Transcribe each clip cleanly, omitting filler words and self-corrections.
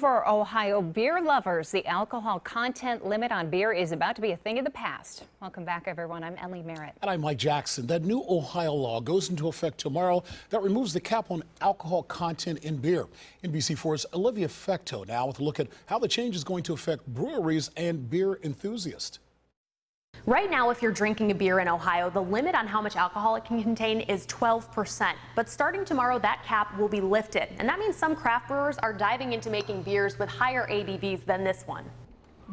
For Ohio beer lovers, the alcohol content limit on beer is about to be a thing of the past. Welcome back, everyone. I'm Ellie Merritt. And I'm Mike Jackson. That new Ohio law goes into effect tomorrow that removes the cap on alcohol content in beer. NBC4's Olivia Fecto now with a look at how the change is going to affect breweries and beer enthusiasts. Right now, if you're drinking a beer in Ohio, the limit on how much alcohol it can contain is 12%. But starting tomorrow, that cap will be lifted. And that means some craft brewers are diving into making beers with higher ABVs than this one.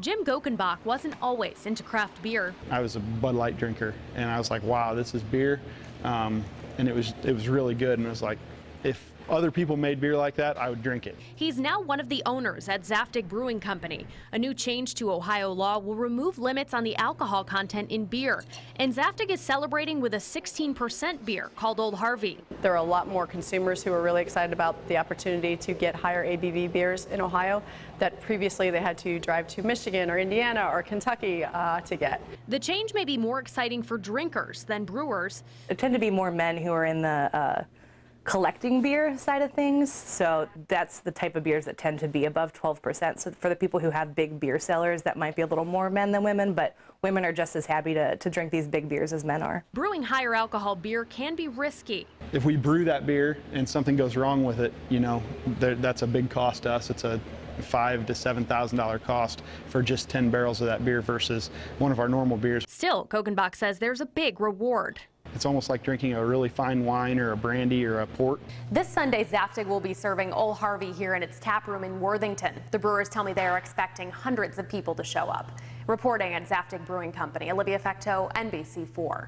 Jim Gokenbach wasn't always into craft beer. I was a Bud Light drinker, and I was like, wow, this is beer. And it was really good. And I was like, if other people made beer like that, I would drink it. He's now one of the owners at Zaftig Brewing Company. A new change to Ohio law will remove limits on the alcohol content in beer. And Zaftig is celebrating with a 16% beer called Old Harvey. There are a lot more consumers who are really excited about the opportunity to get higher ABV beers in Ohio that previously they had to drive to Michigan or Indiana or Kentucky to get. The change may be more exciting for drinkers than brewers. It tend to be more men who are in the collecting beer side of things, so that's the type of beers that tend to be above 12%. So for the people who have big beer cellars, that might be a little more men than women, but women are just as happy to drink these big beers as men are. Brewing higher alcohol beer can be risky. If we brew that beer and something goes wrong with it, you know, that's a big cost to us. It's a $5,000 to $7,000 cost for just 10 barrels of that beer versus one of our normal beers. Still, Kokenbach says there's a big reward. It's almost like drinking a really fine wine or a brandy or a port. This Sunday, Zaftig will be serving Old Harvey here in its tap room in Worthington. The brewers tell me they are expecting hundreds of people to show up. Reporting at Zaftig Brewing Company, Olivia Fecto, NBC4.